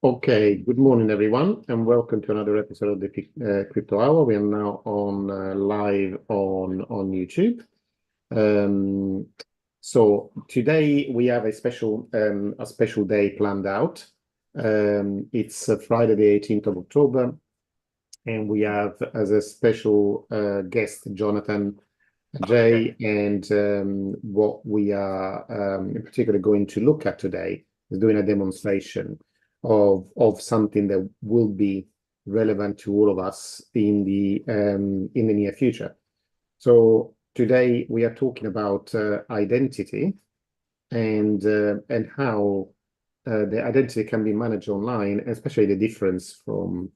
Okay, good morning, everyone, and welcome to another episode of the Crypto Hour. We are now on live on YouTube. Um, so today we have a special day planned out. It's Friday, the 18th of October, and we have as a special guest Jonathan Jay, and what we are in particular going to look at today is doing a demonstration of something that will be relevant to all of us in the near future. So today we are talking about identity and how the identity can be managed online, especially the difference from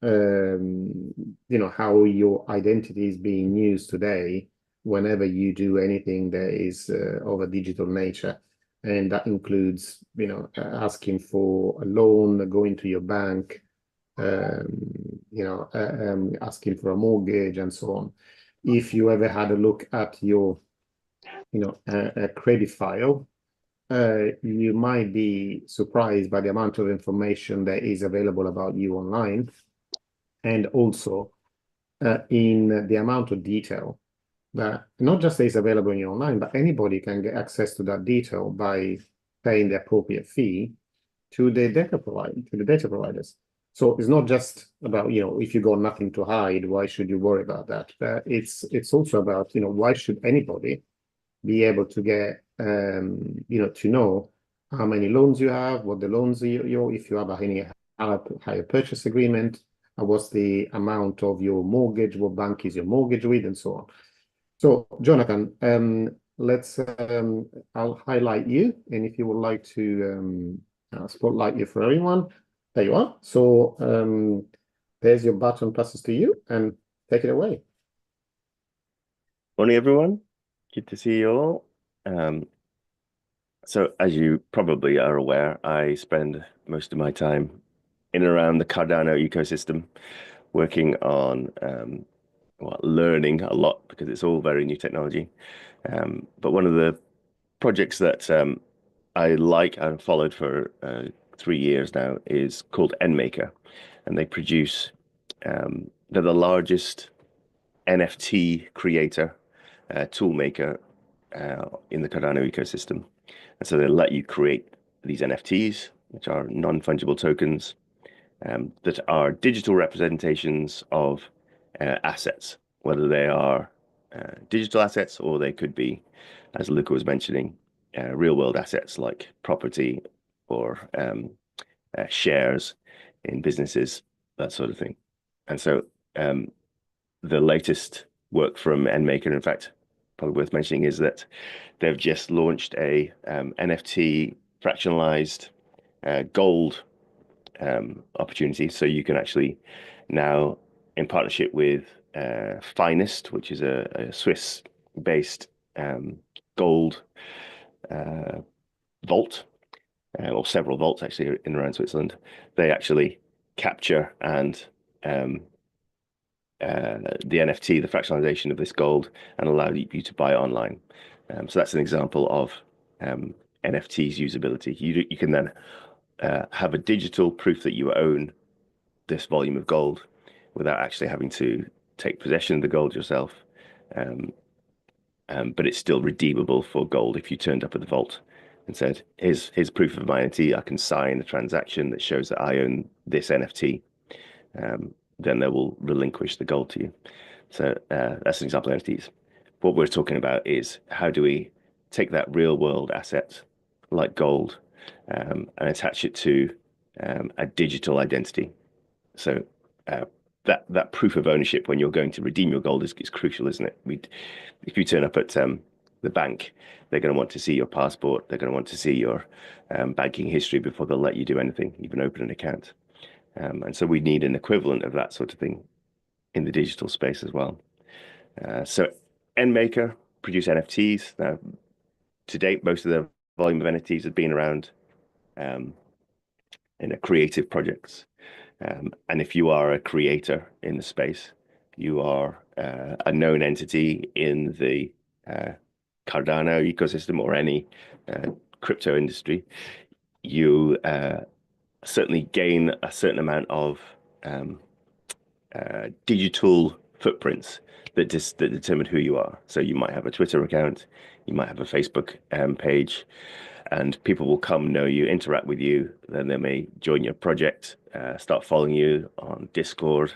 how your identity is being used today whenever you do anything that is of a digital nature. And that includes, asking for a loan, going to your bank, asking for a mortgage and so on. If you ever had a look at your, a credit file, you might be surprised by the amount of information that is available about you online, and also in the amount of detail that not just is available in your online, but anybody can get access to that detail by paying the appropriate fee to the data providers. So it's not just about, if you got nothing to hide, why should you worry about that? It's also about, why should anybody be able to get, to know how many loans you have, what the loans you if you have any higher purchase agreement, what's the amount of your mortgage, what bank is your mortgage with, and so on. So, Jonathan, I'll highlight you, and if you would like to spotlight you for everyone, there you are. So, there's your button passes to you, and take it away. Morning, everyone. Good to see you all. So as you probably are aware, I spend most of my time in and around the Cardano ecosystem, working on learning a lot because it's all very new technology. But one of the projects that I like and followed for 3 years now is called nMaker, and they produce they're the largest NFT creator tool maker in the Cardano ecosystem. And so they let you create these NFTs, which are non-fungible tokens, that are digital representations of assets, whether they are digital assets or they could be, as Luca was mentioning, real world assets like property or shares in businesses, that sort of thing. And so the latest work from nMaker, in fact, probably worth mentioning, is that they've just launched a NFT fractionalized gold opportunity. So you can actually now, in partnership with Finest, which is a Swiss-based gold vault, or several vaults actually in around Switzerland, they actually capture and the NFT, the fractionalization of this gold, and allow you to buy it online. So that's an example of NFT's usability. You can then have a digital proof that you own this volume of gold without actually having to take possession of the gold yourself. But it's still redeemable for gold if you turned up at the vault and said, here's proof of my NFT. I can sign a transaction that shows that I own this NFT. Then they will relinquish the gold to you. So that's an example of NFTs. What we're talking about is how do we take that real world asset like gold and attach it to a digital identity. So that proof of ownership when you're going to redeem your gold is crucial, isn't it? If you turn up at the bank, they're going to want to see your passport. They're going to want to see your banking history before they'll let you do anything, even open an account. And so we need an equivalent of that sort of thing in the digital space as well. So nMaker produce NFTs. Now, to date, most of the volume of NFTs have been around creative projects. And if you are a creator in the space, you are a known entity in the Cardano ecosystem or any crypto industry. You certainly gain a certain amount of digital footprints that determine who you are. So you might have a Twitter account, you might have a Facebook page, and people will come know you, interact with you. Then they may join your project, start following you on Discord,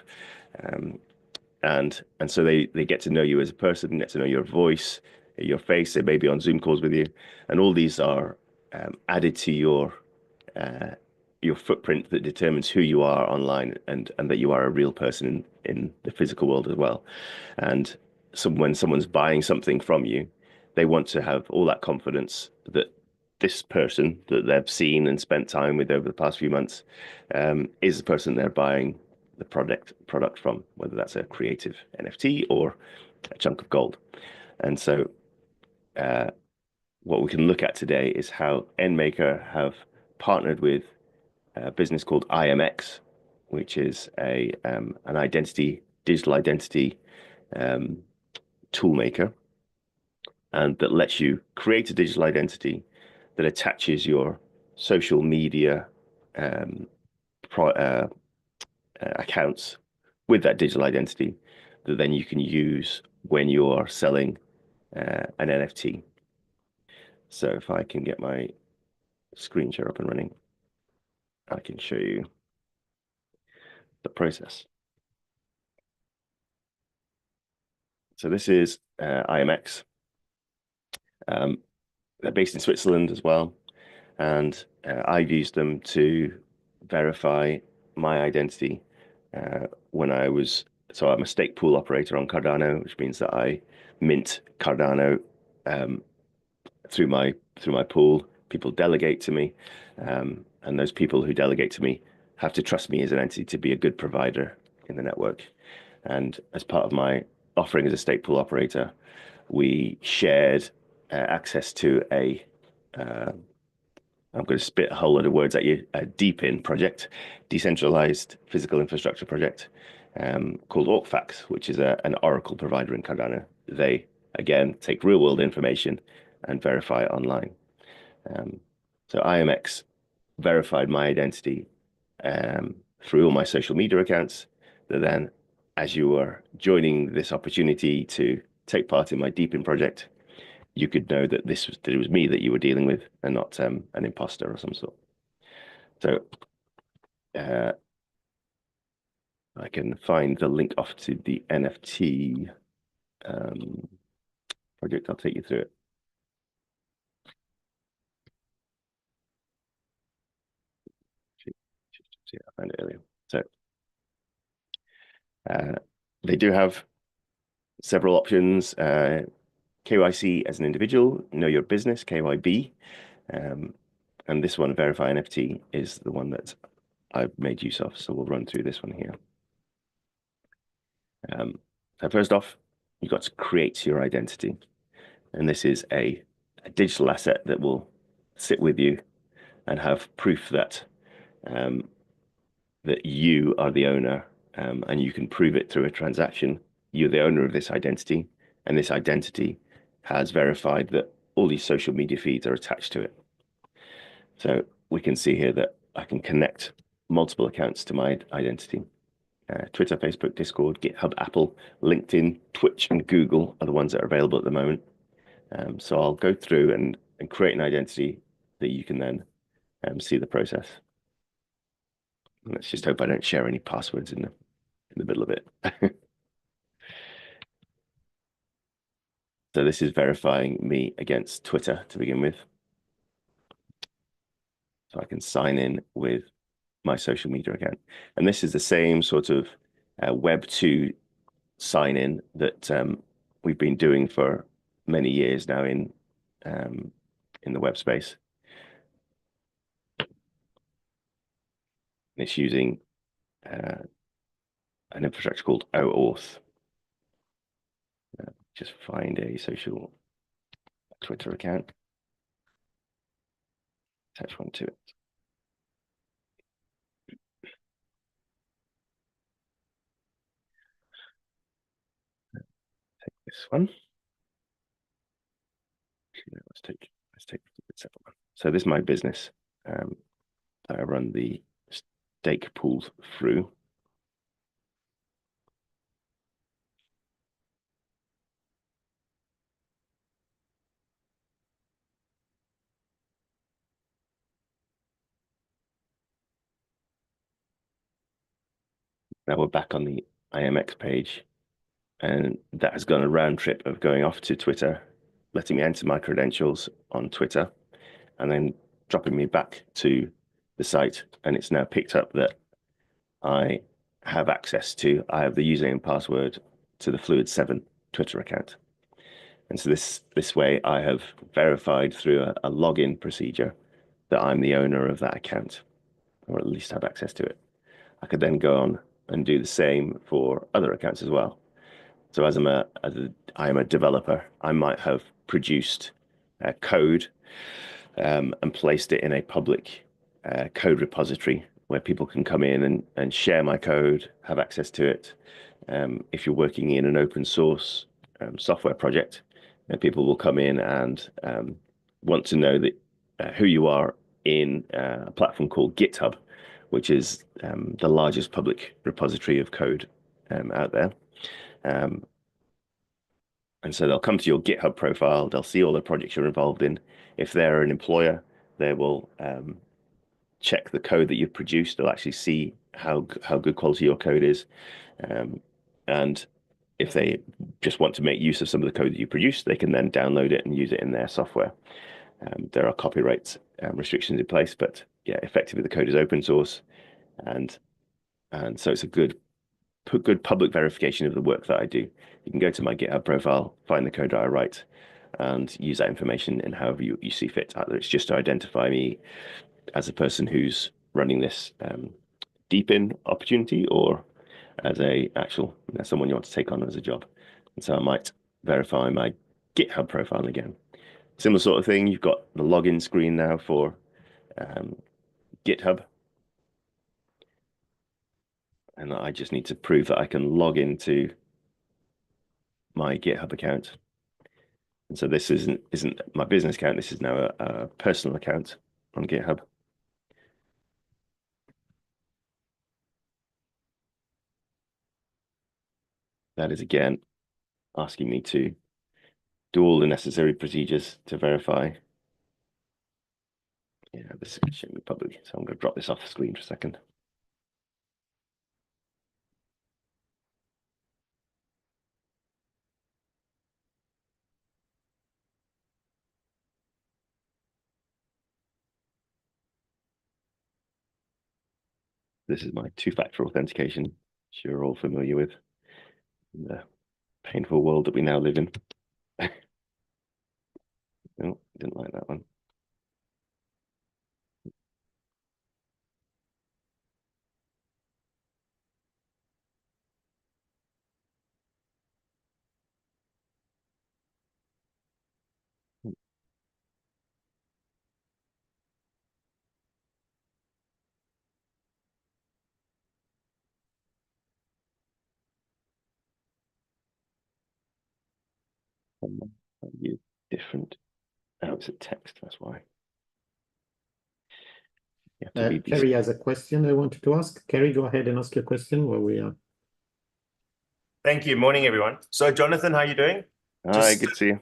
and so they get to know you as a person, get to know your voice, your face. They may be on Zoom calls with you, and all these are added to your footprint that determines who you are online, and that you are a real person in the physical world as well. And so when someone's buying something from you, they want to have all that confidence that this person that they've seen and spent time with over the past few months is the person they're buying the product from, whether that's a creative NFT or a chunk of gold. And so what we can look at today is how EnMaker have partnered with a business called IMX, which is an digital identity tool maker, and that lets you create a digital identity that attaches your social media accounts with that digital identity that then you can use when you're selling an NFT. So if I can get my screen share up and running, I can show you the process. So this is IMX. They're based in Switzerland as well, and I've used them to verify my identity when I was. So I'm a stake pool operator on Cardano, which means that I mint Cardano through my pool. People delegate to me, and those people who delegate to me have to trust me as an entity to be a good provider in the network. And as part of my offering as a stake pool operator, we shared access to I'm going to spit a whole lot of words at you, a DePIN project, decentralized physical infrastructure project, called AucFax, which is an Oracle provider in Cardano. They, again, take real world information and verify it online. So IMX verified my identity through all my social media accounts. That then, as you were joining this opportunity to take part in my DePIN project, you could know that it was me that you were dealing with and not an imposter of some sort. So I can find the link off to the NFT project. I'll take you through it. See, I found it earlier. So they do have several options. KYC as an individual, know your business, KYB. And this one, Verify NFT, is the one that I've made use of. So we'll run through this one here. So first off, you've got to create your identity. And this is a digital asset that will sit with you and have proof that that you are the owner, and you can prove it through a transaction. You're the owner of this identity, and this identity has verified that all these social media feeds are attached to it. So we can see here that I can connect multiple accounts to my identity. Twitter, Facebook, Discord, GitHub, Apple, LinkedIn, Twitch, and Google are the ones that are available at the moment. So I'll go through and create an identity that you can then see the process. Let's just hope I don't share any passwords in the middle of it. So this is verifying me against Twitter to begin with. So I can sign in with my social media account. And this is the same sort of Web 2 sign in that we've been doing for many years now in the web space. It's using an infrastructure called OAuth. Just find a social Twitter account, attach one to it. Take this one. Let's take the separate one. So this is my business. I run the Dake pulled through. Now we're back on the IMX page, and that has gone a round trip of going off to Twitter, letting me enter my credentials on Twitter, and then dropping me back to the site. And it's now picked up that I have I have the username and password to the Fluid7 Twitter account. And so this way I have verified through a login procedure that I'm the owner of that account, or at least have access to it. I could then go on and do the same for other accounts as well. So I am a developer, I might have produced code and placed it in a public code repository where people can come in and share my code, have access to it. If you're working in an open source software project, people will come in and want to know that who you are in a platform called GitHub, which is the largest public repository of code out there. And so they'll come to your GitHub profile, they'll see all the projects you're involved in. If they're an employer, they will check the code that you've produced. They'll actually see how good quality your code is. And if they just want to make use of some of the code that you produce, they can then download it and use it in their software. There are copyright restrictions in place, but yeah, effectively the code is open source, and so it's a good public verification of the work that I do. You can go to my GitHub profile, find the code that I write, and use that information in however you see fit. Either it's just to identify me as a person who's running this deep-in opportunity, or as someone you want to take on as a job. And so I might verify my GitHub profile again. Similar sort of thing. You've got the login screen now for GitHub. And I just need to prove that I can log into my GitHub account. And so this isn't my business account. This is now a personal account on GitHub. That is again asking me to do all the necessary procedures to verify. Yeah, this is showing me publicly, so I'm going to drop this off the screen for a second. This is my two-factor authentication, which you're all familiar with in the painful world that we now live in. No, didn't like that one. Use different. Oh, it's a text. That's why. Kerry has a question I wanted to ask. Kerry, go ahead and ask your question while we are. Thank you. Morning, everyone. So, Jonathan, how are you doing? Hi, good to see you.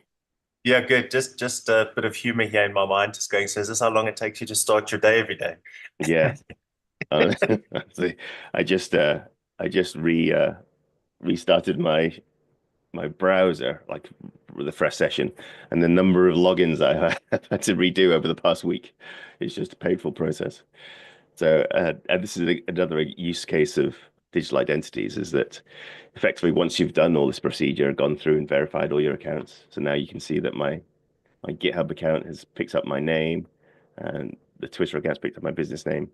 Yeah, good. Just a bit of humor here in my mind, just going, so is this how long it takes you to start your day every day? Yeah. I just restarted my browser, like with a fresh session, and the number of logins I have had to redo over the past week is just a painful process. So and this is another use case of digital identities, is that effectively once you've done all this procedure, gone through and verified all your accounts, so now you can see that my GitHub account has picked up my name, and the Twitter account's picked up my business name.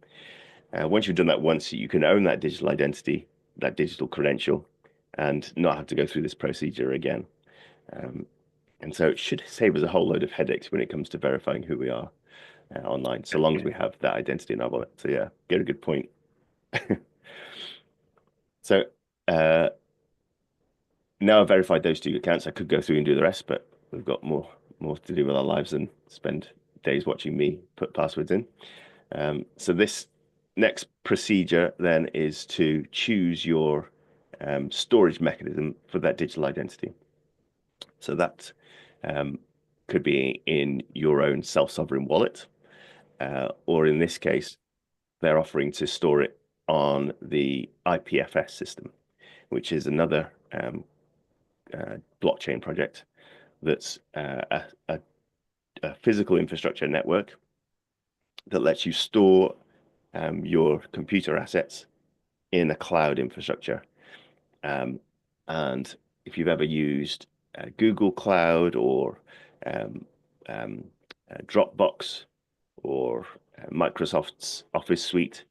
Once you've done that once, you can own that digital identity, that digital credential, and not have to go through this procedure again. And so it should save us a whole load of headaches when it comes to verifying who we are online, so long as we have that identity in our wallet. So yeah, get a good point. So now I've verified those two accounts, I could go through and do the rest, but we've got more to do with our lives than spend days watching me put passwords in. So this next procedure then is to choose your storage mechanism for that digital identity. So that could be in your own self-sovereign wallet, or in this case, they're offering to store it on the IPFS system, which is another blockchain project that's a physical infrastructure network that lets you store your computer assets in a cloud infrastructure. And if you've ever used Google Cloud or Dropbox or Microsoft's Office Suite,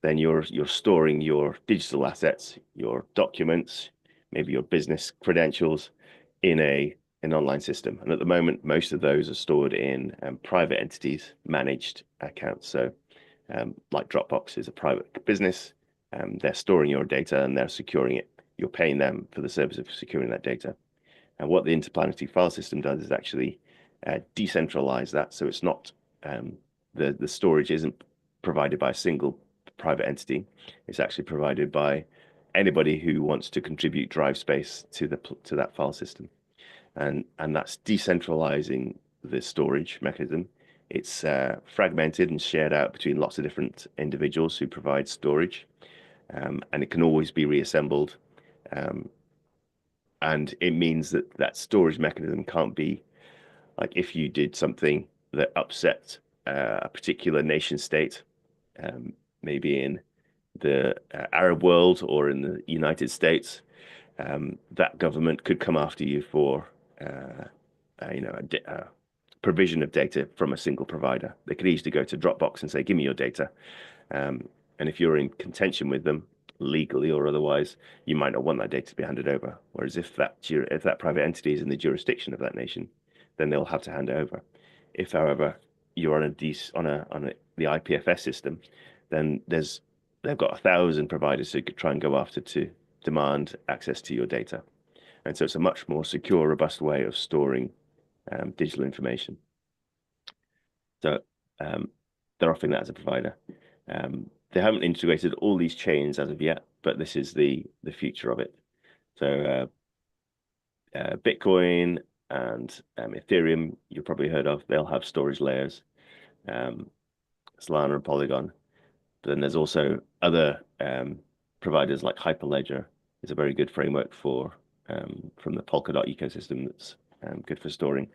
then you're storing your digital assets, your documents, maybe your business credentials in an online system. And at the moment, most of those are stored in private entities managed accounts. So like Dropbox is a private business, they're storing your data and they're securing it. You're paying them for the service of securing that data. And what the interplanetary file system does is actually decentralize that. So it's not, the storage isn't provided by a single private entity. It's actually provided by anybody who wants to contribute drive space to that file system. And that's decentralizing the storage mechanism. It's fragmented and shared out between lots of different individuals who provide storage, and it can always be reassembled. And it means that that storage mechanism can't be like if you did something that upset a particular nation state, maybe in the Arab world or in the United States, that government could come after you for provision of data from a single provider. They could easily go to Dropbox and say, give me your data. And if you're in contention with them, legally or otherwise, you might not want that data to be handed over. Whereas if that private entity is in the jurisdiction of that nation, then they'll have to hand it over. If, however, you're on the IPFS system, then they've got 1,000 providers who could try and go after to demand access to your data. And so it's a much more secure, robust way of storing digital information. So they're offering that as a provider. They haven't integrated all these chains as of yet, but this is the future of it. So Bitcoin and Ethereum, you've probably heard of, they'll have storage layers, Solana and Polygon. But then there's also other providers like Hyperledger is a very good framework for from the Polkadot ecosystem that's good for storing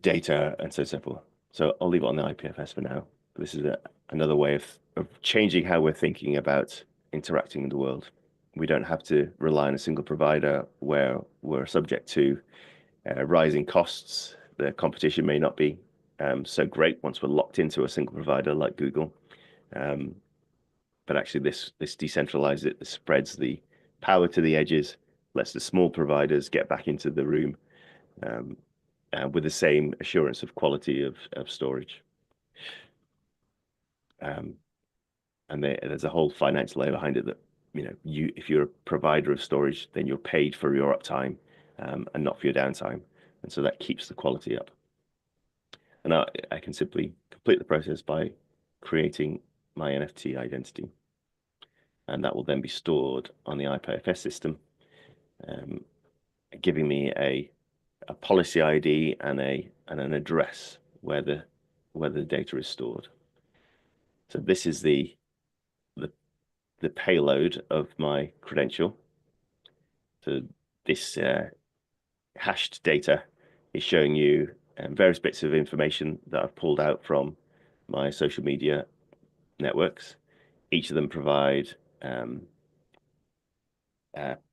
data and so forth. So I'll leave it on the IPFS for now. This is another way of changing how we're thinking about interacting in the world. We don't have to rely on a single provider where we're subject to rising costs. The competition may not be so great once we're locked into a single provider like Google. But actually this decentralizes it, this spreads the power to the edges, lets the small providers get back into the room with the same assurance of quality of storage. And there's a whole finance layer behind it that, if you're a provider of storage, then you're paid for your uptime and not for your downtime. And so that keeps the quality up. And I can simply complete the process by creating my NFT identity. And that will then be stored on the IPFS system, giving me a policy ID and an address where the data is stored. So this is the payload of my credential. So this hashed data is showing you various bits of information that I've pulled out from my social media networks. Each of them provide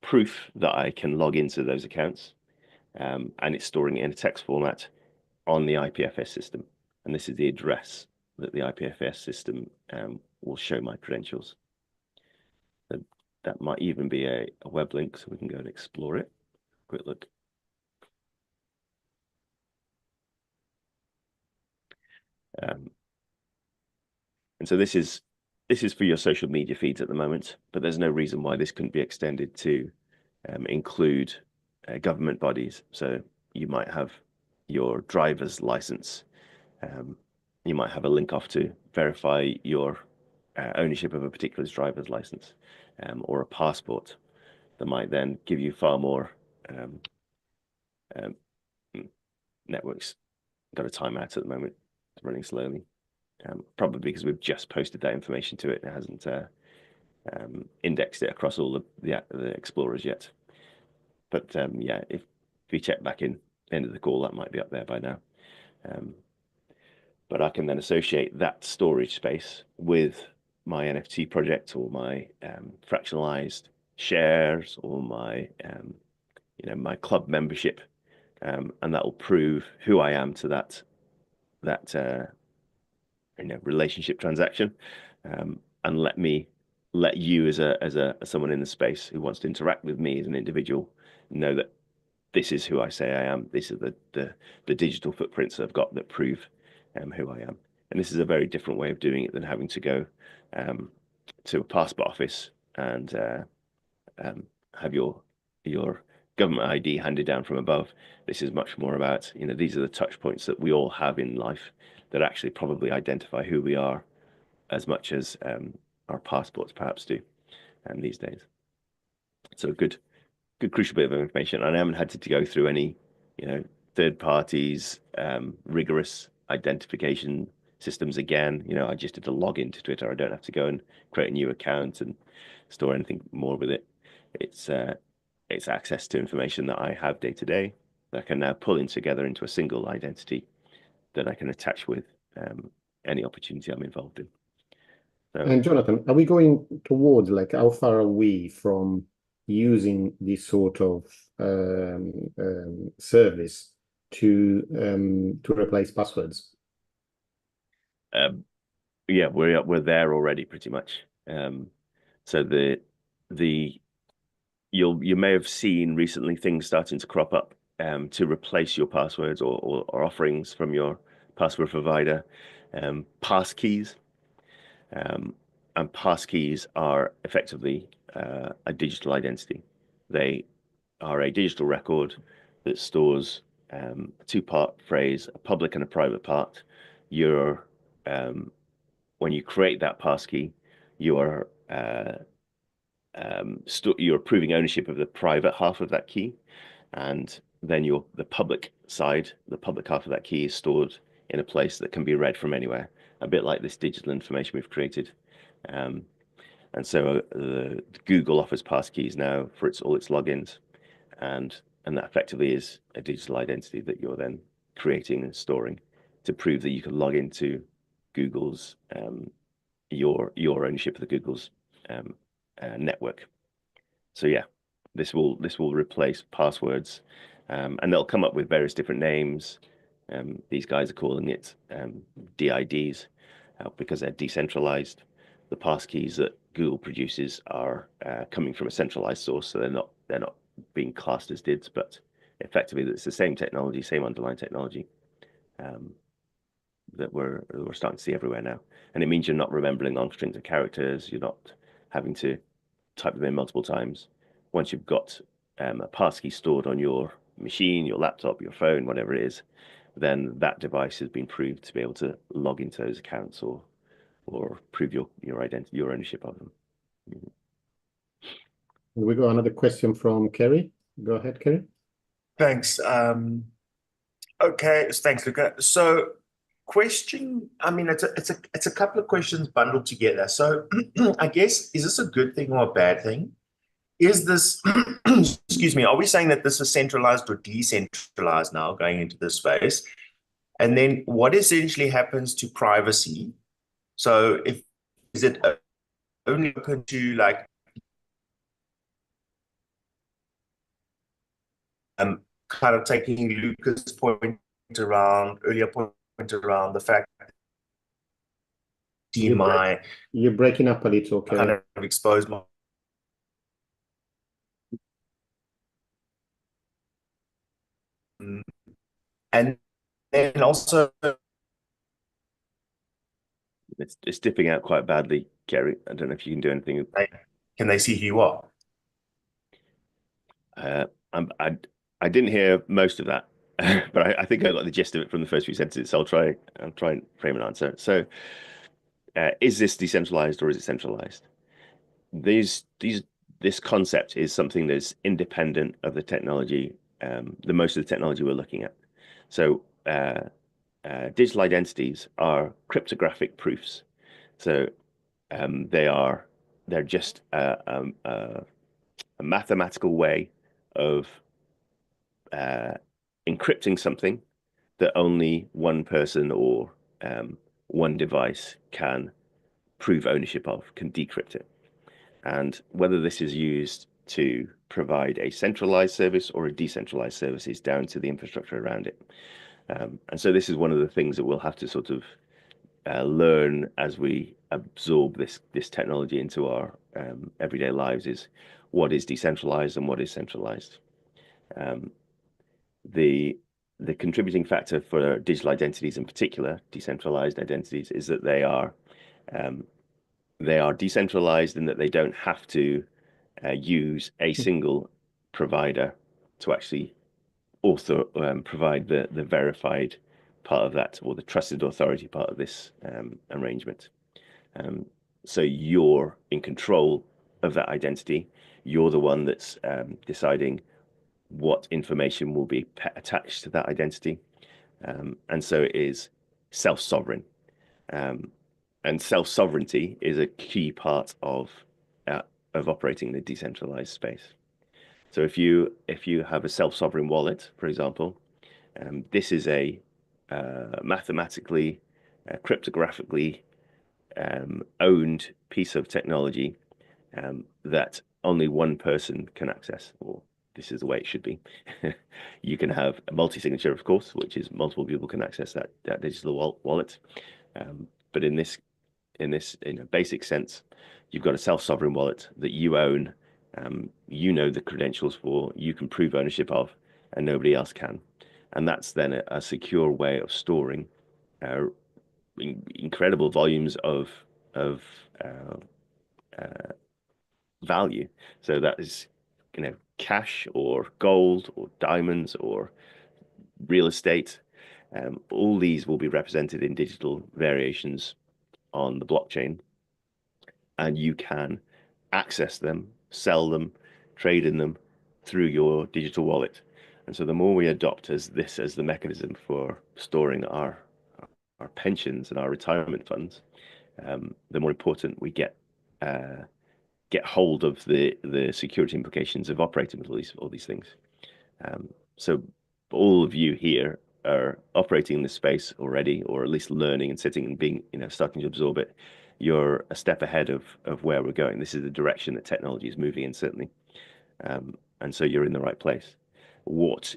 proof that I can log into those accounts, and it's storing it in a text format on the IPFS system. And this is the address that the IPFS system will show my credentials. So that might even be a web link, so we can go and explore it. Quick look. And so this is for your social media feeds at the moment, but there's no reason why this couldn't be extended to include government bodies. So you might have your driver's license. You might have a link off to verify your ownership of a particular driver's license or a passport that might then give you far more networks. Got a timeout at the moment. It's running slowly. Probably because we've just posted that information to it. It hasn't indexed it across all the explorers yet. But yeah, if we check back in the end of the call, that might be up there by now. But I can then associate that storage space with my NFT project or my fractionalized shares or my my club membership, and that will prove who I am to that relationship transaction, and let you as someone in the space who wants to interact with me as an individual know that this is who I say I am. These are the digital footprints I've got that prove who I am. And this is a very different way of doing it than having to go to a passport office and have your government ID handed down from above. This is much more about, these are the touch points that we all have in life that actually probably identify who we are as much as our passports perhaps do these days. So a good crucial bit of information. And I haven't had to go through any, third parties, rigorous identification systems again. I just did a login to Twitter. I don't have to go and create a new account and store anything more with it. It's access to information that I have day to day that I can now pull in together into a single identity that I can attach with any opportunity I'm involved in. So, and Jonathan, are we going towards, like, how far are we from using this sort of service to replace passwords? Yeah, we're there already pretty much. So you may have seen recently things starting to crop up to replace your passwords or offerings from your password provider, passkeys. And passkeys are effectively a digital identity. They are a digital record that stores a two-part phrase, a public and a private part. When you create that passkey, you're proving ownership of the private half of that key, and then the public side, the public half of that key, is stored in a place that can be read from anywhere, a bit like this digital information we've created. And so Google offers passkeys now for all its logins, and that effectively is a digital identity that you're then creating and storing to prove that you can log into Google's your ownership of the Google's network. So yeah, this will replace passwords, and they'll come up with various different names. These guys are calling it DIDs because they're decentralized. The passkeys that Google produces are coming from a centralized source, so they're not being classed as DIDs, but effectively it's the same technology, same underlying technology that we're starting to see everywhere now. And it means you're not remembering long strings of characters. You're not having to type them in multiple times. Once you've got a passkey stored on your machine, your laptop, your phone, whatever it is, then that device has been proved to be able to log into those accounts or prove your identity, your ownership of them. We got another question from Kerry. Go ahead, Kerry. Thanks. Okay, thanks, Luca. So, question. I mean, it's a couple of questions bundled together. So, I guess, is this a good thing or a bad thing? Is this, excuse me, are we saying that this is centralized or decentralized now going into this space? And then what essentially happens to privacy? So is it only open to, like, kind of taking Luca's earlier point around the fact that you're breaking up a little, okay? Kind of expose my and then also it's dipping out quite badly, Kerry. I don't know if you can do anything. Can they see who you are? I didn't hear most of that, but I think I got the gist of it from the first few sentences. So I'll try and frame an answer. So is this decentralized or is it centralized? This concept is something that's independent of the technology, the most of the technology we're looking at. So digital identities are cryptographic proofs. So they're just a mathematical way of encrypting something that only one person or one device can prove ownership of, can decrypt it. And whether this is used to provide a centralized service or a decentralized service is down to the infrastructure around it. And so this is one of the things that we'll have to sort of learn as we absorb this technology into our everyday lives, is what is decentralized and what is centralized. The contributing factor for digital identities, in particular decentralized identities, is that they are decentralized in that they don't have to use a single provider to actually provide the verified part of that, or the trusted authority part of this arrangement. So you're in control of that identity. You're the one that's deciding what information will be attached to that identity. And so it is self-sovereign. And self-sovereignty is a key part of operating the decentralized space. So if you have a self-sovereign wallet, for example, this is a mathematically, cryptographically owned piece of technology that only one person can access, or this is the way it should be. You can have a multi-signature, of course, which is multiple people can access that digital wallet. But in a basic sense, you've got a self-sovereign wallet that you own. You know the credentials for, you can prove ownership of, and nobody else can. And that's then a secure way of storing incredible volumes of value. So that is, cash or gold or diamonds or real estate. All these will be represented in digital variations on the blockchain, and you can access them, sell them, trade in them through your digital wallet. And so the more we adopt as the mechanism for storing our pensions and our retirement funds, the more important we get hold of the security implications of operating with all these things. So all of you here are operating in this space already, or at least learning and sitting and being, starting to absorb it. You're a step ahead of where we're going. This is the direction that technology is moving in, certainly. And so you're in the right place. What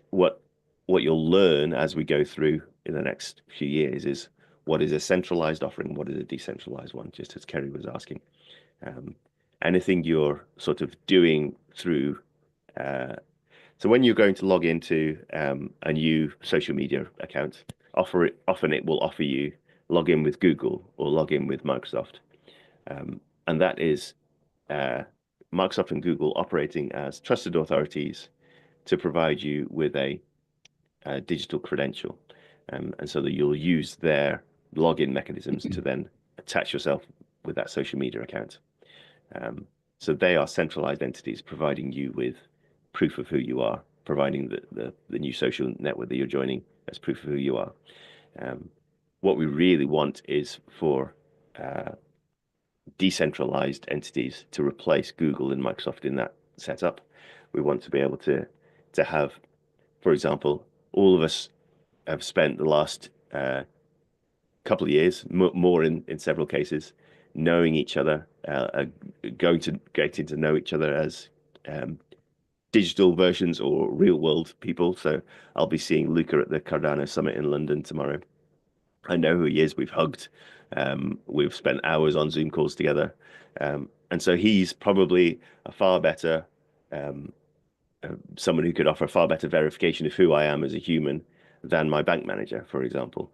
you'll learn as we go through in the next few years is what is a centralized offering, what is a decentralized one, just as Kerry was asking. Anything you're sort of doing through, so when you're going to log into a new social media account, often it will offer you log in with Google or log in with Microsoft. And that is Microsoft and Google operating as trusted authorities to provide you with a digital credential. And so that you'll use their login mechanisms to then attach yourself with that social media account. So they are centralized entities providing you with proof of who you are, providing the new social network that you're joining as proof of who you are. What we really want is for decentralized entities to replace Google and Microsoft in that setup. We want to be able to have, for example, all of us have spent the last couple of years, more in several cases, knowing each other, getting to know each other as digital versions or real world people. So I'll be seeing Luca at the Cardano Summit in London tomorrow. I know who he is. We've hugged. We've spent hours on Zoom calls together. And so he's probably a far better, someone who could offer far better verification of who I am as a human than my bank manager, for example.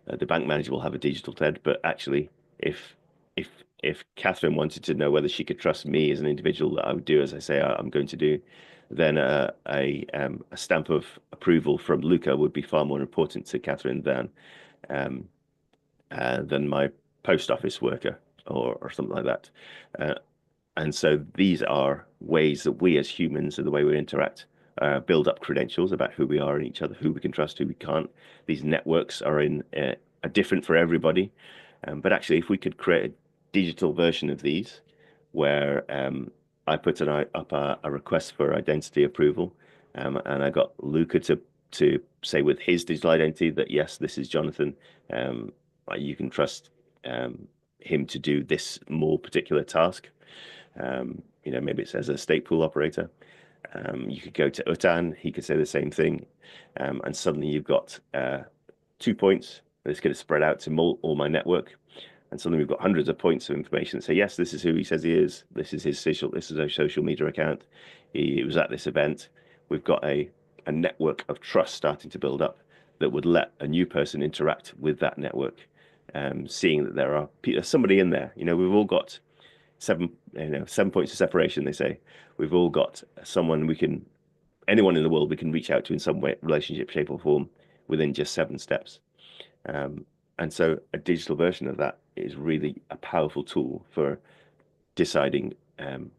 The bank manager will have a digital TED, but actually, if Catherine wanted to know whether she could trust me as an individual, that I would do as I say I'm going to do, then a stamp of approval from Luca would be far more important to Catherine than my post office worker or something like that. And so these are ways that we as humans, and the way we interact, build up credentials about who we are and each other, who we can trust, who we can't. These networks are different for everybody. But actually, if we could create a digital version of these, where I put up a request for identity approval, and I got Luca to say with his digital identity that yes, this is Jonathan. You can trust him to do this more particular task. Maybe it says a stake pool operator. You could go to Utan, he could say the same thing, and suddenly you've got 2 points. It's going to spread out to all my network, and suddenly we've got hundreds of points of information. Say yes, this is who he says he is. This is his social media account. He was at this event. We've got a network of trust starting to build up that would let a new person interact with that network, seeing that there are somebody in there. We've all got 7 points of separation, they say. We've all got someone anyone in the world we can reach out to in some way, relationship, shape or form, within just 7 steps. And so a digital version of that is really a powerful tool for deciding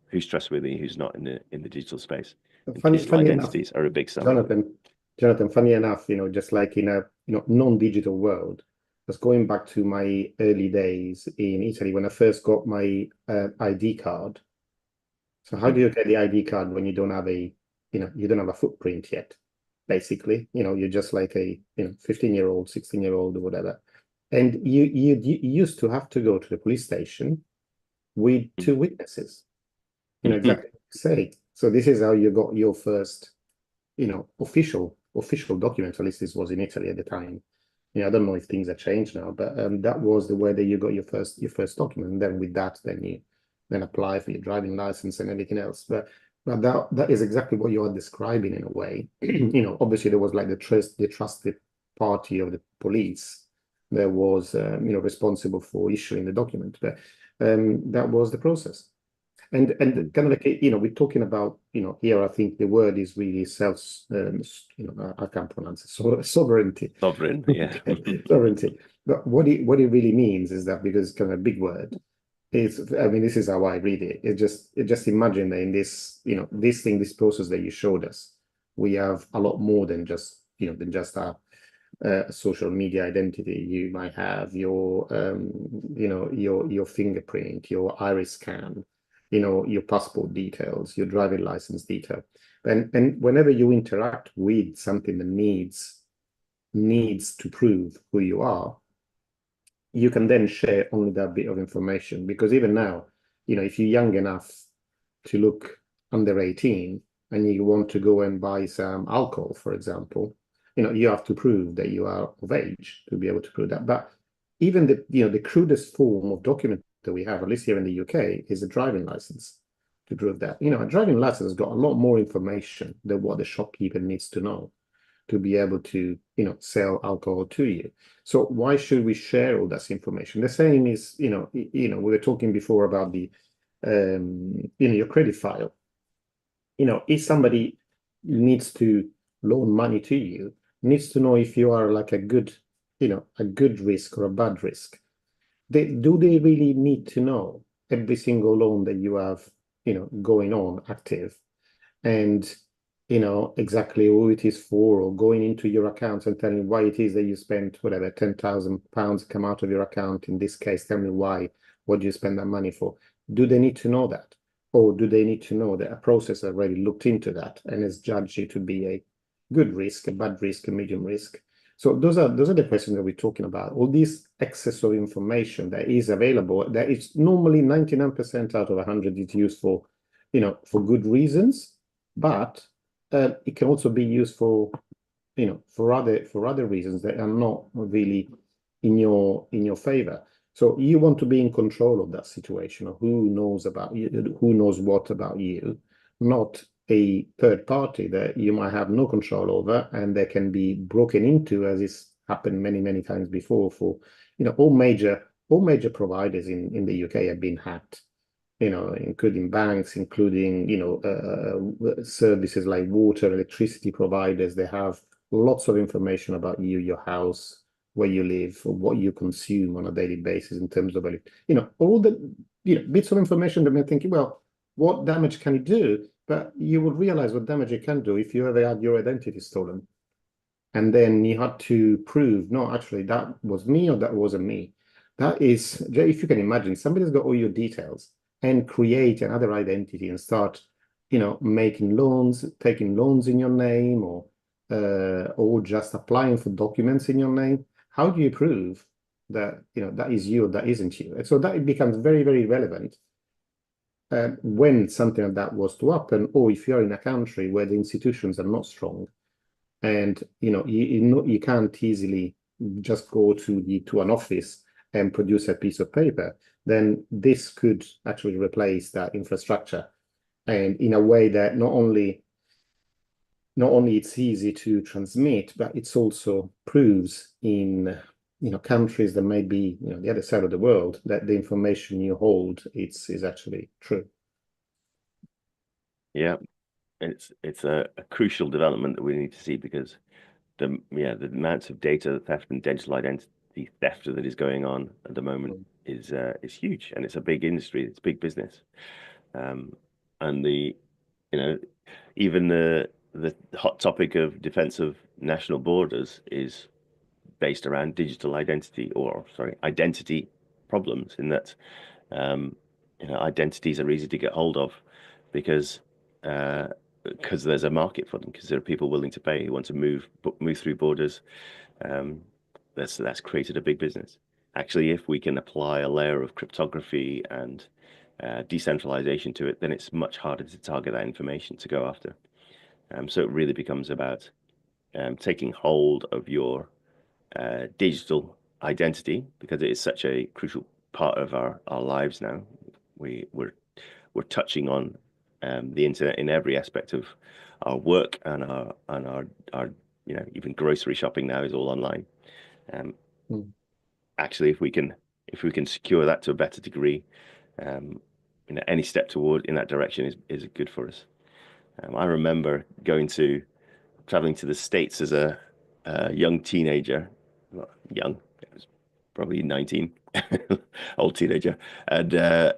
who's trustworthy, who's not in the digital space. Funny identities are a big sum. Jonathan, funny enough, just like in a non-digital world, just going back to my early days in Italy when I first got my ID card. So how do you get the ID card when you don't have a footprint yet? Basically, you're just like a 15-year-old, 16-year-old or whatever. And you used to have to go to the police station with 2 witnesses. Exactly what you say. So this is how you got your first, official document. At least this was in Italy at the time. I don't know if things have changed now, but that was the way that you got your first document. And then with that, then you apply for your driving license and everything else. But that is exactly what you are describing in a way. Obviously there was like the trusted party of the police that was responsible for issuing the document, but that was the process. And kind of like we're talking about here I think the word is really I can't pronounce it, sovereignty. Sovereign, yeah. Sovereignty. But what it really means is that, because it's kind of a big word, this is how I read it. It just imagine that in this this process that you showed us, we have a lot more than just a social media identity. You might have your your fingerprint, your iris scan, your passport details, your driving license detail, and whenever you interact with something that needs to prove who you are, you can then share only that bit of information. Because even now, if you're young enough to look under 18 and you want to go and buy some alcohol, for example, you have to prove that you are of age to be able to prove that. But even the crudest form of document that we have, at least here in the UK, is a driving license to prove that. A driving license has got a lot more information than what the shopkeeper needs to know to be able to sell alcohol to you. So why should we share all that information? The same is we were talking before about the your credit file. If somebody needs to loan money to you, needs to know if you are like a good risk or a bad risk. Do they really need to know every single loan that you have going on active, and exactly who it is for, or going into your accounts and telling why it is that you spent whatever £10,000 come out of your account? In this case, tell me why. What do you spend that money for? Do they need to know that, or do they need to know that a processor already looked into that and has judged it to be a good risk, a bad risk, a medium risk? So those are the questions that we're talking about. All this excess of information that is available, that is normally 99% out of 100 is used for good reasons, but it can also be used for other reasons that are not really in your favor. So you want to be in control of that situation, of who knows about you, who knows what about you, not a third party that you might have no control over, and that can be broken into, as it's happened many times before. For all major providers in the UK have been hacked, including banks, including services like water, electricity providers. They have lots of information about you, your house, where you live, or what you consume on a daily basis in terms of, all the, bits of information that may think, well, what damage can it do? But you will realize what damage it can do if you ever had your identity stolen. And then you had to prove, no, actually, that was me or that wasn't me. That is, if you can imagine, somebody's got all your details and create another identity and start, making loans, taking loans in your name, or just applying for documents in your name. How do you prove that, that is you or that isn't you? And so that it becomes very, very relevant when something like that was to happen, or if you're in a country where the institutions are not strong, and you can't easily just go to an office and produce a piece of paper, then this could actually replace that infrastructure, and in a way that not only it's easy to transmit, but it's also proves in countries that may be the other side of the world that the information you hold is actually true. Yeah, it's a crucial development that we need to see, because the amounts of data theft and digital identity theft that is going on at the moment is huge, and it's a big industry, it's big business, and even the hot topic of defense of national borders is based around digital identity, identity problems, in that identities are easy to get hold of because there's a market for them, because there are people willing to pay who want to move through borders. That's created a big business. Actually, if we can apply a layer of cryptography and decentralization to it, then it's much harder to target that information to go after. So it really becomes about taking hold of your digital identity, because it is such a crucial part of our lives now. We're touching on the internet in every aspect of our work, and our even grocery shopping now is all online. Actually, if we can secure that to a better degree, any step toward in that direction is good for us. I remember traveling to the States as a young teenager. Well, young, I was probably 19, old teenager, and I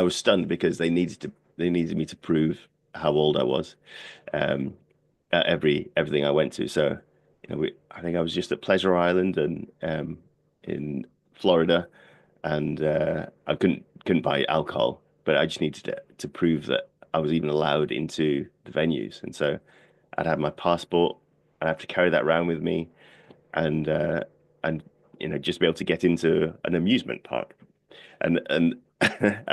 was stunned because they needed me to prove how old I was at everything I went to. So, I think I was just at Pleasure Island and in Florida, and I couldn't buy alcohol, but I just needed to prove that I was even allowed into the venues. And so I'd have my passport, I'd have to carry that around with me, and just be able to get into an amusement park. And and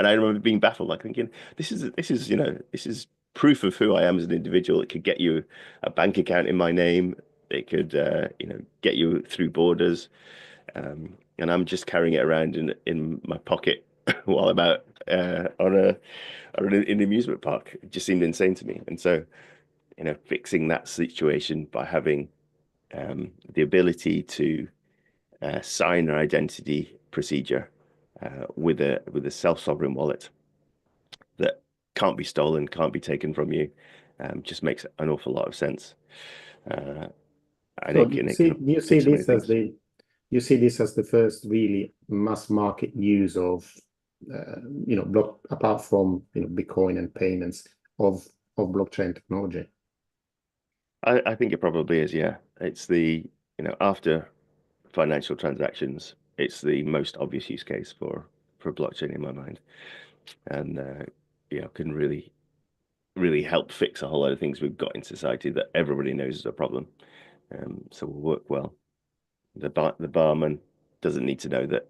I remember being baffled, like thinking, this is proof of who I am as an individual. It could get you a bank account in my name. It could get you through borders. And I'm just carrying it around in my pocket while I'm out in an amusement park. It just seemed insane to me. And so, fixing that situation by having the ability to sign an identity procedure with a self-sovereign wallet that can't be stolen, can't be taken from you, just makes an awful lot of sense. You see this as the first really mass market use of apart from Bitcoin and payments of blockchain technology? I think it probably is, yeah. It's after financial transactions, it's the most obvious use case for blockchain in my mind, and can really help fix a whole lot of things we've got in society that everybody knows is a problem. So will work well. The barman doesn't need to know that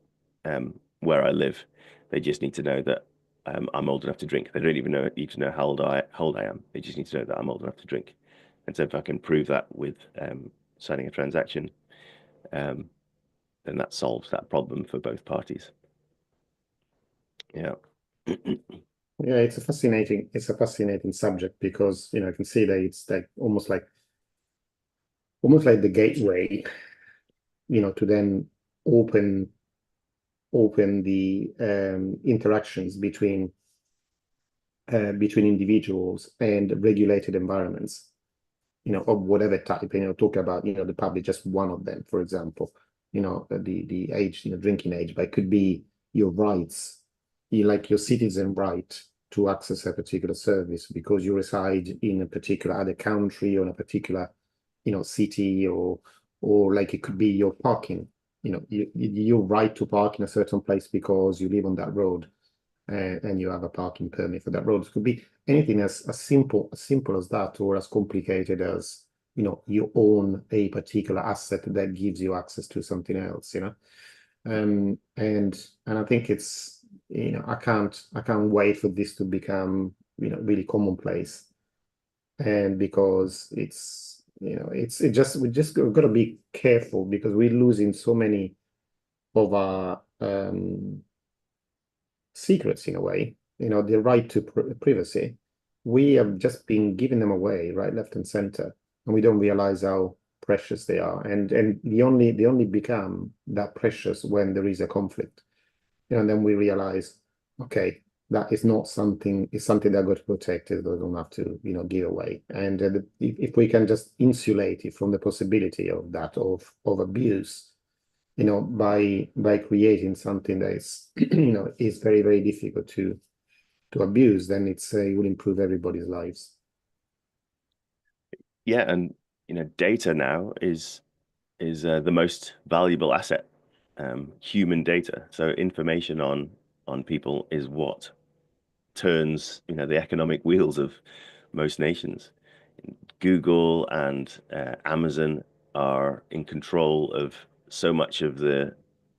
where I live. They just need to know that I'm old enough to drink. They don't even need to know how old I am. They just need to know that I'm old enough to drink. And so if I can prove that with signing a transaction, then that solves that problem for both parties. Yeah. Yeah, it's a fascinating subject, because I can see that it's like almost like the gateway, to then open the interactions between individuals and regulated environments. of whatever type, talk about, the public, just one of them, for example, the age, drinking age, but it could be your rights, like your citizen right to access a particular service because you reside in a particular other country or in a particular, city, or like it could be your parking, your right to park in a certain place because you live on that road, and you have a parking permit for that road. It could be anything as simple as that, or as complicated as, you own a particular asset that gives you access to something else, and I think it's, I can't wait for this to become, really commonplace. And because it's, we just got to be careful because we're losing so many of our secrets in a way, the right to privacy. We have just been giving them away right, left and center, and we don't realize how precious they are. And they only become that precious when there is a conflict. And then we realize, okay, that is not something, it's something that got to protect it, they don't have to, give away. And if we can just insulate it from the possibility of that, of abuse, by creating something that is, is very, very difficult to abuse, then it will improve everybody's lives. Yeah, and data now is the most valuable asset, human data. So information on people is what turns the economic wheels of most nations. Google and Amazon are in control of so much of the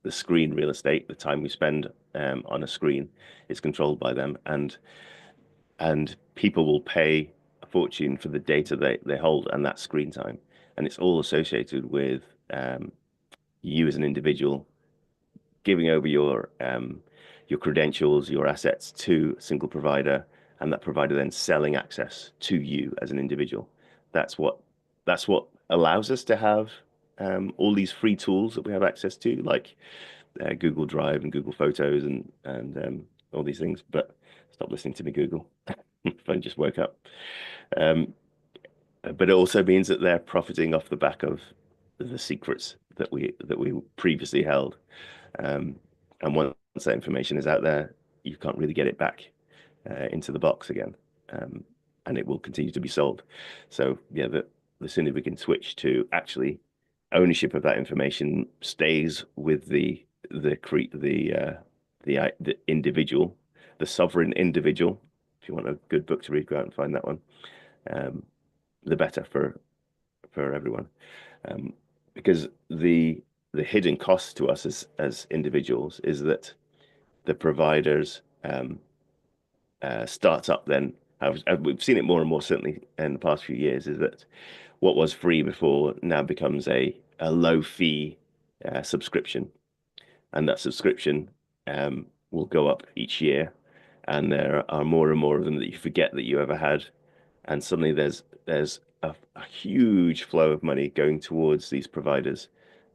screen real estate. The time we spend on a screen is controlled by them, and people will pay a fortune for the data they hold and that screen time, and it's all associated with you as an individual giving over your credentials, your assets to a single provider, and that provider then selling access to you as an individual. That's what allows us to have all these free tools that we have access to, like Google Drive and Google Photos and all these things. But stop listening to me, Google. Phone just woke up. But it also means that they're profiting off the back of the secrets that we previously held. And once that information is out there, you can't really get it back into the box again, and it will continue to be sold. So yeah, the sooner we can switch to actually ownership of that information stays with the individual, the sovereign individual. If you want a good book to read, go out and find that one. The better for everyone, because the hidden cost to us as individuals is that the providers start up then. We've seen it more and more certainly in the past few years, is that what was free before now becomes a low fee subscription, and that subscription will go up each year, and there are more and more of them that you forget that you ever had, and suddenly there's a huge flow of money going towards these providers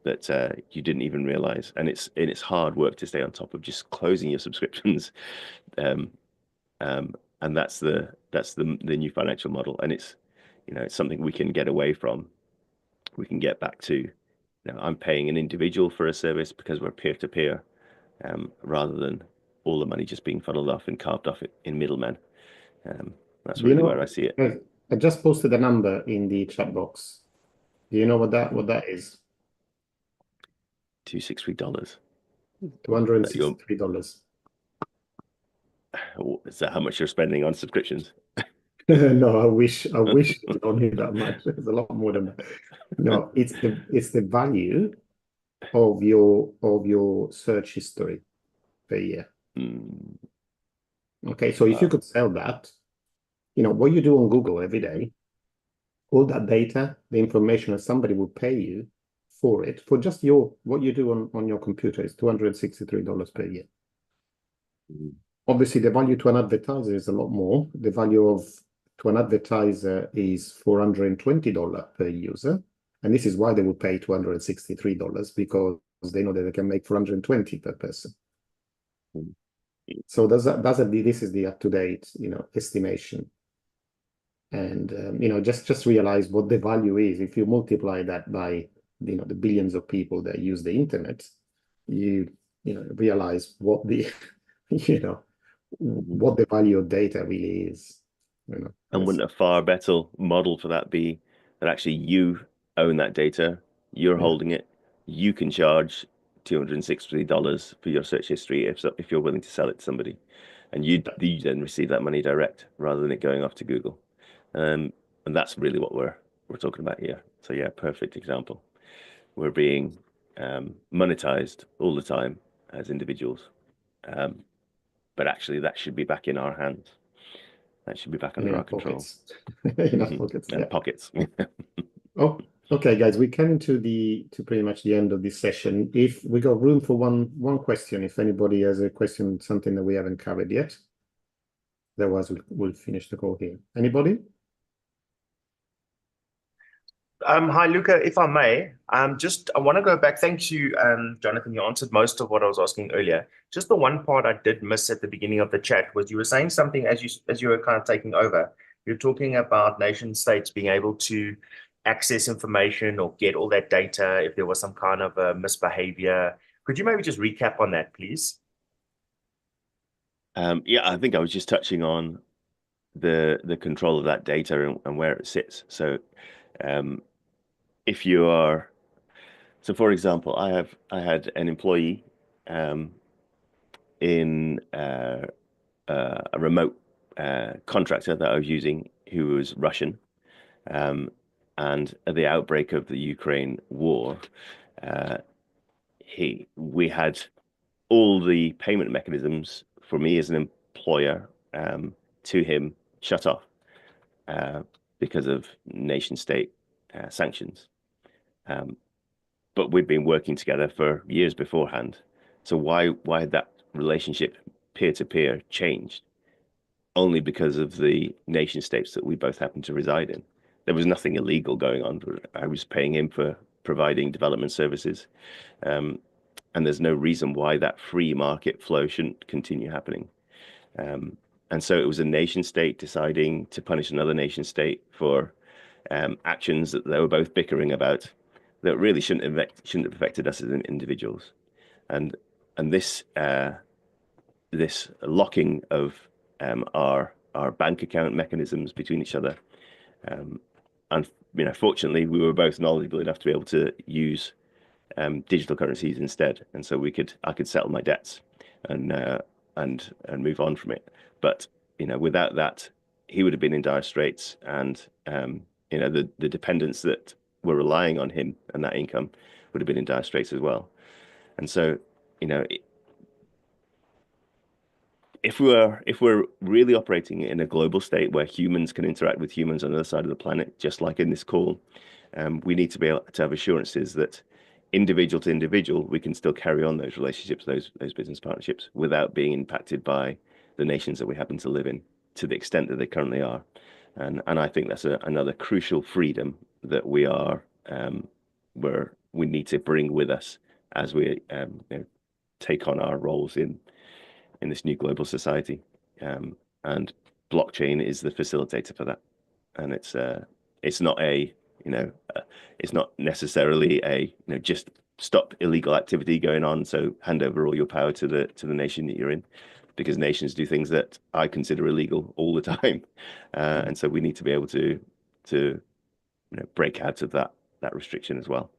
that you didn't even realize, and it's hard work to stay on top of just closing your subscriptions, and that's the new financial model, and it's it's something we can get away from. We can get back to I'm paying an individual for a service because we're peer-to-peer, rather than all the money just being funneled off and carved off in middlemen. That's really where I see it. I just posted a number in the chat box. Do you know what that is? $263. $263. Is that how much you're spending on subscriptions? No, I wish it was only that much. It's a lot more than that. No, it's the value of your search history per year. Okay, so if you could sell that, what you do on Google every day, all that data, the information, that somebody will pay you for it, for just what you do on your computer is $263 per year. Obviously, the value to an advertiser is a lot more. The value to an advertiser is $420 per user. And this is why they will pay $263, because they know that they can make $420 per person. So this is the up-to-date, estimation. And just realize what the value is. If you multiply that by the billions of people that use the internet, you realize what the what the value of data really is. And wouldn't a far better model for that be that actually you own that data, you're holding it, you can charge $260 for your search history if you're willing to sell it to somebody, and you then receive that money direct rather than it going off to Google. And that's really what we're talking about here. So yeah, perfect example. We're being monetized all the time as individuals, but actually that should be back in our hands. That should be back under our control. In our pockets. And pockets. Oh, okay, guys, we came to pretty much the end of this session. If we got room for one question, if anybody has a question, something that we haven't covered yet, otherwise we'll finish the call here. Anybody? Hi, Luca, if I may, I want to go back. Thank you, Jonathan. You answered most of what I was asking earlier. Just the one part I did miss at the beginning of the chat was you were saying something as you were kind of taking over. You're talking about nation states being able to access information or get all that data if there was some kind of misbehavior. Could you maybe just recap on that, please? Yeah, I think I was just touching on the control of that data and where it sits. So if you are, so for example, I had an employee in a remote contractor that I was using who was Russian, and at the outbreak of the Ukraine war, we had all the payment mechanisms for me as an employer to him shut off because of nation state sanctions. But we'd been working together for years beforehand. So why had that relationship peer-to-peer changed? Only because of the nation states that we both happened to reside in. There was nothing illegal going on. I was paying him for providing development services. And there's no reason why that free market flow shouldn't continue happening. And so it was a nation state deciding to punish another nation state for actions that they were both bickering about that really shouldn't have affected us as individuals. And this locking of our bank account mechanisms between each other, and fortunately we were both knowledgeable enough to be able to use digital currencies instead, and so I could settle my debts and move on from it. But without that, he would have been in dire straits, and the dependents that were relying on him and that income would have been in dire straits as well. And so if we're really operating in a global state where humans can interact with humans on the other side of the planet, just like in this call, we need to be able to have assurances that individual to individual, we can still carry on those relationships, those business partnerships, without being impacted by the nations that we happen to live in, to the extent that they currently are. And I think that's another crucial freedom that we need to bring with us as we take on our roles in this new global society. And blockchain is the facilitator for that. And it's not it's not necessarily just stop illegal activity going on, so hand over all your power to the nation that you're in, because nations do things that I consider illegal all the time, and so we need to be able to break out of that restriction as well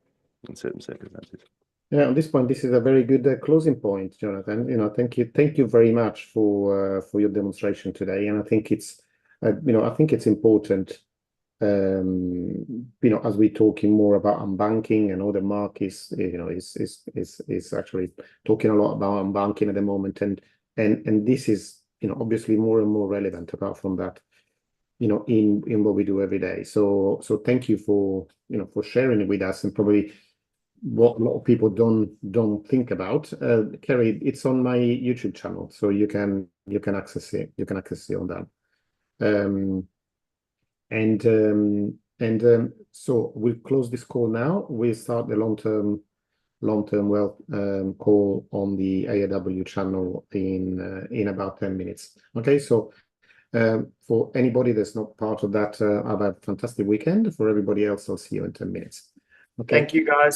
in certain circumstances. Yeah, on this point, this is a very good closing point, Jonathan. Thank you very much for your demonstration today, and I think it's important. As we're talking more about unbanking, and other markets, is actually talking a lot about unbanking at the moment, and this is obviously more and more relevant apart from that, in what we do every day. So thank you for sharing it with us, and probably what a lot of people don't think about. Kerry, it's on my YouTube channel, so you can access it. You can access it on that. So we'll close this call now. We'll start the long-term wealth call on the AIW channel in about 10 minutes. Okay, so For anybody that's not part of that, have a fantastic weekend. For everybody else, I'll see you in 10 minutes. Okay. Thank you, guys.